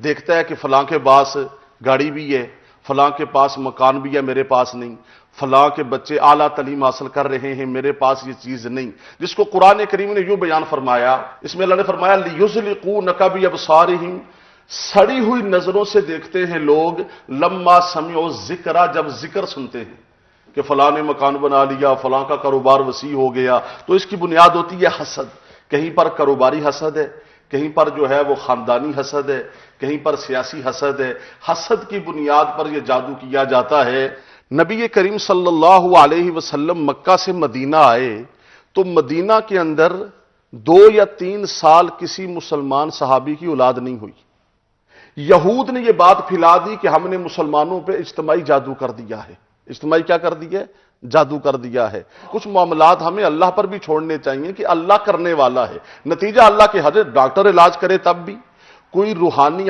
دیکھتا ہے کہ فلاں کے پاس گاڑی بھی ہے، فلاں کے پاس مکان بھی ہے، میرے پاس نہیں، فلاں کے بچے اعلیٰ تعلیم حاصل کر رہے ہیں، میرے پاس یہ چیز نہیں، جس کو قرآن کریم نے یوں بیان فرمایا، اس میں اللہ نے فرمایا لِيُزْلِقُونَكَ بِأَبْصَارِهِمْ، سڑی ہوئی نظروں سے دیکھتے ہیں لوگ، لما سمعوا الذکر، جب ذکر سنتے ہیں کہ فلاں نے مکان بنا لیا، فلاں کا کاروبار وسیع ہو گیا، تو اس کی بنیاد ہوتی ہے حسد۔ کہیں پر کاروباری حسد ہے، کہیں پر جو ہے وہ خاندانی حسد ہے، کہیں پر سیاسی حسد ہے۔ حسد کی بنیاد پر یہ جادو کیا جاتا ہے۔ نبی کریم صلی اللہ علیہ وسلم مکہ سے مدینہ آئے تو مدینہ کے اندر 2 یا 3 سال کسی مسلمان صحابی کی اولاد نہیں ہوئی۔ یہود نے یہ بات پھیلا دی کہ ہم نے مسلمانوں پہ اجتماعی جادو کر دیا ہے۔ اجتماعی کیا کر دیا ہے؟ جادو کر دیا ہے۔ کچھ معاملات ہمیں اللہ پر بھی چھوڑنے چاہیے کہ اللہ کرنے والا ہے، نتیجہ اللہ کے حضرت ڈاکٹر علاج کرے تب بھی کوئی روحانی